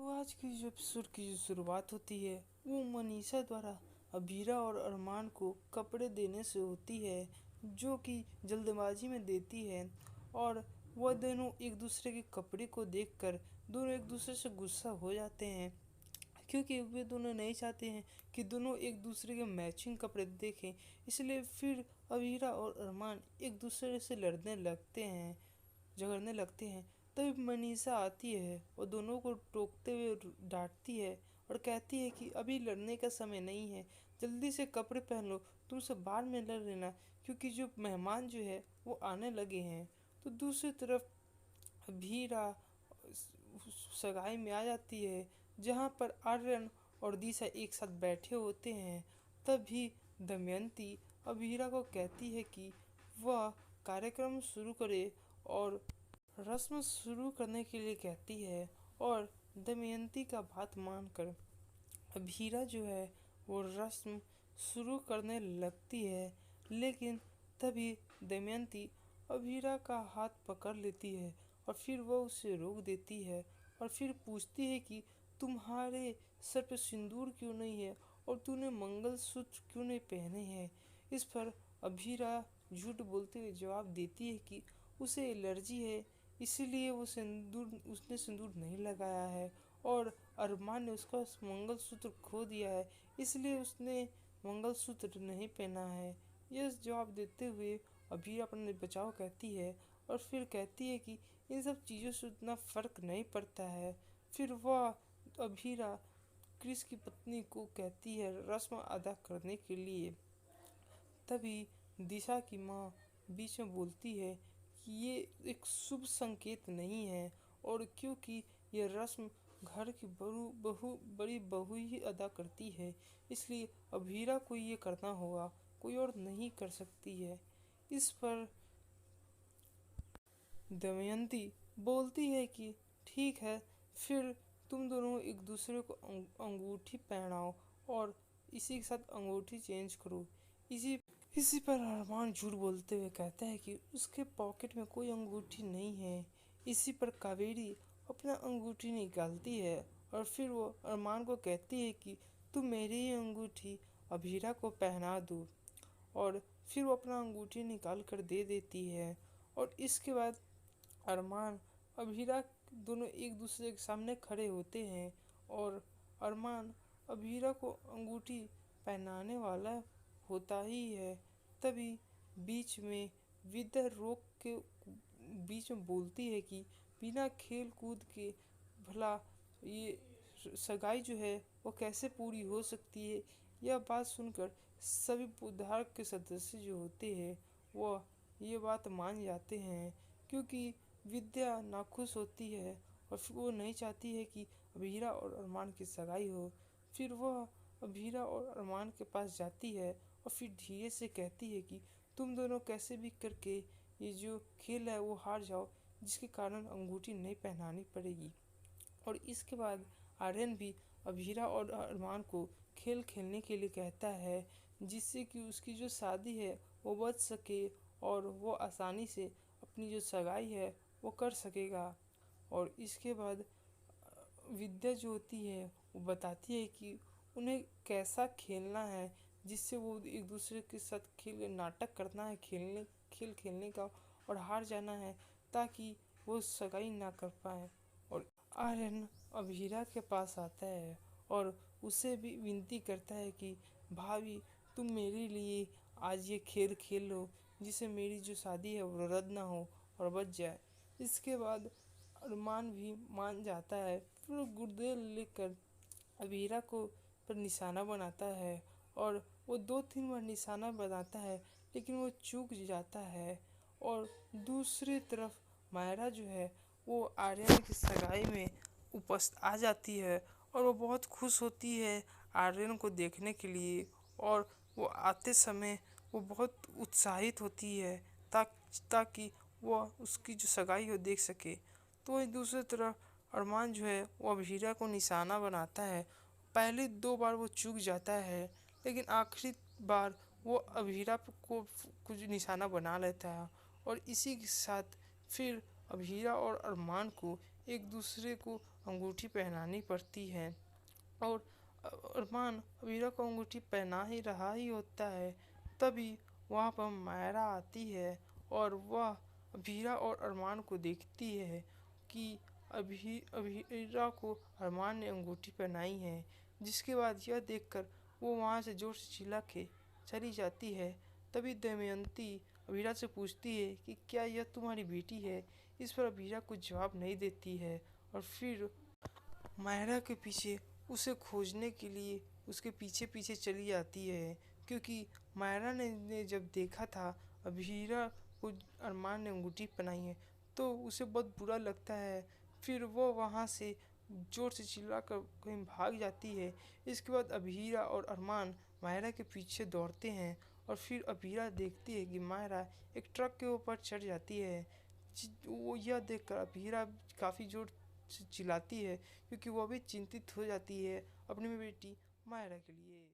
तो आज की जो एपिसोड की जो शुरुआत होती है वो मनीषा द्वारा अभीरा और अरमान को कपड़े देने से होती है, जो कि जल्दबाजी में देती है। और वह दोनों एक दूसरे के कपड़े को देखकर दोनों एक दूसरे से गुस्सा हो जाते हैं, क्योंकि वे दोनों नहीं चाहते हैं कि दोनों एक दूसरे के मैचिंग कपड़े देखें। इसलिए फिर अभीरा और अरमान एक दूसरे से लड़ने लगते हैं, झगड़ने लगते हैं। तभी मनीषा आती है और दोनों को टोकते हुए डांटती है और कहती है कि अभी लड़ने का समय नहीं है, जल्दी से कपड़े पहन लो, तुम सब बाद में लड़ लेना, क्योंकि जो मेहमान जो है वो आने लगे हैं। तो दूसरी तरफ भीरा सगाई में आ जाती है, जहाँ पर आर्यन और दिशा एक साथ बैठे होते हैं। तभी दमयंती अभीरा को कहती है कि वह कार्यक्रम शुरू करे और रस्म शुरू करने के लिए कहती है। और दमयंती का बात मानकर अभीरा जो है वो रस्म शुरू करने लगती है, लेकिन तभी दमयंती अभीरा का हाथ पकड़ लेती है और फिर वह उसे रोक देती है और फिर पूछती है कि तुम्हारे सर पे सिंदूर क्यों नहीं है और तूने मंगलसूत्र क्यों नहीं पहने हैं। इस पर अभीरा झूठ बोलते हुए जवाब देती है कि उसे एलर्जी है, इसीलिए उसने सिंदूर नहीं लगाया है, और अरमान ने उसका मंगलसूत्र खो दिया है, इसलिए उसने मंगलसूत्र नहीं पहना है। यह जवाब देते हुए अभीरा अपने बचाव कहती है और फिर कहती है कि इन सब चीज़ों से उतना फर्क नहीं पड़ता है। फिर वह अभीरा क्रिस की पत्नी को कहती है रस्म अदा करने के लिए। तभी दिशा की माँ बीच में बोलती है कि ये एक शुभ संकेत नहीं है, और क्योंकि यह रस्म घर की बड़ी बहू ही अदा करती है, इसलिए अभीरा को ये करना होगा, कोई और नहीं कर सकती है। इस पर दमयंती बोलती है कि ठीक है, फिर तुम दोनों एक दूसरे को अंगूठी पहनाओ और इसी के साथ अंगूठी चेंज करो। इसी इसी पर अरमान झूठ बोलते हुए कहता है कि उसके पॉकेट में कोई अंगूठी नहीं है। इसी पर कावेरी अपना अंगूठी निकालती है और फिर वो अरमान को कहती है कि तुम मेरी ही अंगूठी अभीरा को पहना दो, और फिर वो अपना अंगूठी निकाल कर दे देती है। और इसके बाद अरमान अभीरा दोनों एक दूसरे के सामने खड़े होते हैं और अरमान अभीरा को अंगूठी पहनाने वाला होता ही है। तभी बीच में विद्या रोक के बीच में बोलती है कि बिना खेल कूद के भला ये सगाई जो है वो कैसे पूरी हो सकती है। यह बात सुनकर सभी बुधार के सदस्य जो होते हैं वह ये बात मान जाते हैं, क्योंकि विद्या नाखुश होती है और फिर वो नहीं चाहती है कि अभीरा और अरमान की सगाई हो। फिर वह अभीरा और अरमान के पास जाती है और फिर धीरे से कहती है कि तुम दोनों कैसे भी करके ये जो खेल है वो हार जाओ, जिसके कारण अंगूठी नहीं पहनानी पड़ेगी। और इसके बाद आर्यन भी अभीरा और अरमान को खेल खेलने के लिए कहता है, जिससे कि उसकी जो शादी है वो बच सके और वो आसानी से अपनी जो सगाई है वो कर सकेगा। और इसके बाद विद्या जो होती है वो बताती है कि उन्हें कैसा खेलना है, जिससे वो एक दूसरे के साथ नाटक करना है, खेल खेलने का, और हार जाना है ताकि वो सगाई ना कर पाए। और आर्यन अभीरा के पास आता है और उसे भी विनती करता है कि भाभी तुम मेरे लिए आज ये खेल खेल लो, जिससे मेरी जो शादी है वो रद्द ना हो और बच जाए। इसके बाद अरमान भी मान जाता है, फिर वो गुर्दे लेकर अभीरा को पर निशाना बनाता है और वो 2-3 बार निशाना बनाता है, लेकिन वो चूक जाता है। और दूसरी तरफ मायरा जो है वो आर्यन की सगाई में उपस्थित आ जाती है और वो बहुत खुश होती है आर्यन को देखने के लिए, और वो आते समय वो बहुत उत्साहित होती है ताकि वह उसकी जो सगाई हो देख सके। तो वही दूसरी तरफ अरमान जो है वो अभीरा को निशाना बनाता है। पहले 2 बार वो चूक जाता है, लेकिन आखिरी बार वो अभीरा को कुछ निशाना बना लेता है, और इसी के साथ फिर अभीरा और अरमान को एक दूसरे को अंगूठी पहनानी पड़ती है। और अरमान अबीरा को अंगूठी पहना ही रहा ही होता है, तभी वहाँ पर मायरा आती है और वह अबीरा और अरमान को देखती है कि अबीरा को अरमान ने अंगूठी पहनाई है। जिसके बाद यह देखकर वो वहाँ से जोर से चिल्ला के चली जाती है। तभी दमयंती अबीरा से पूछती है कि क्या यह तुम्हारी बेटी है। इस पर अबीरा कुछ जवाब नहीं देती है और फिर मायरा के पीछे उसे खोजने के लिए उसके पीछे पीछे चली जाती है, क्योंकि मायरा ने जब देखा था अबीरा को अरमान ने अंगूठी पहनाई है तो उसे बहुत बुरा लगता है। फिर वो वहाँ से जोर से चिल्लाकर कहीं भाग जाती है। इसके बाद अबीरा और अरमान मायरा के पीछे दौड़ते हैं और फिर अबीरा देखती है कि मायरा एक ट्रक के ऊपर चढ़ जाती है। वो यह देखकर अबीरा काफ़ी जोर से चिल्लाती है, क्योंकि वो भी चिंतित हो जाती है अपनी बेटी मायरा के लिए।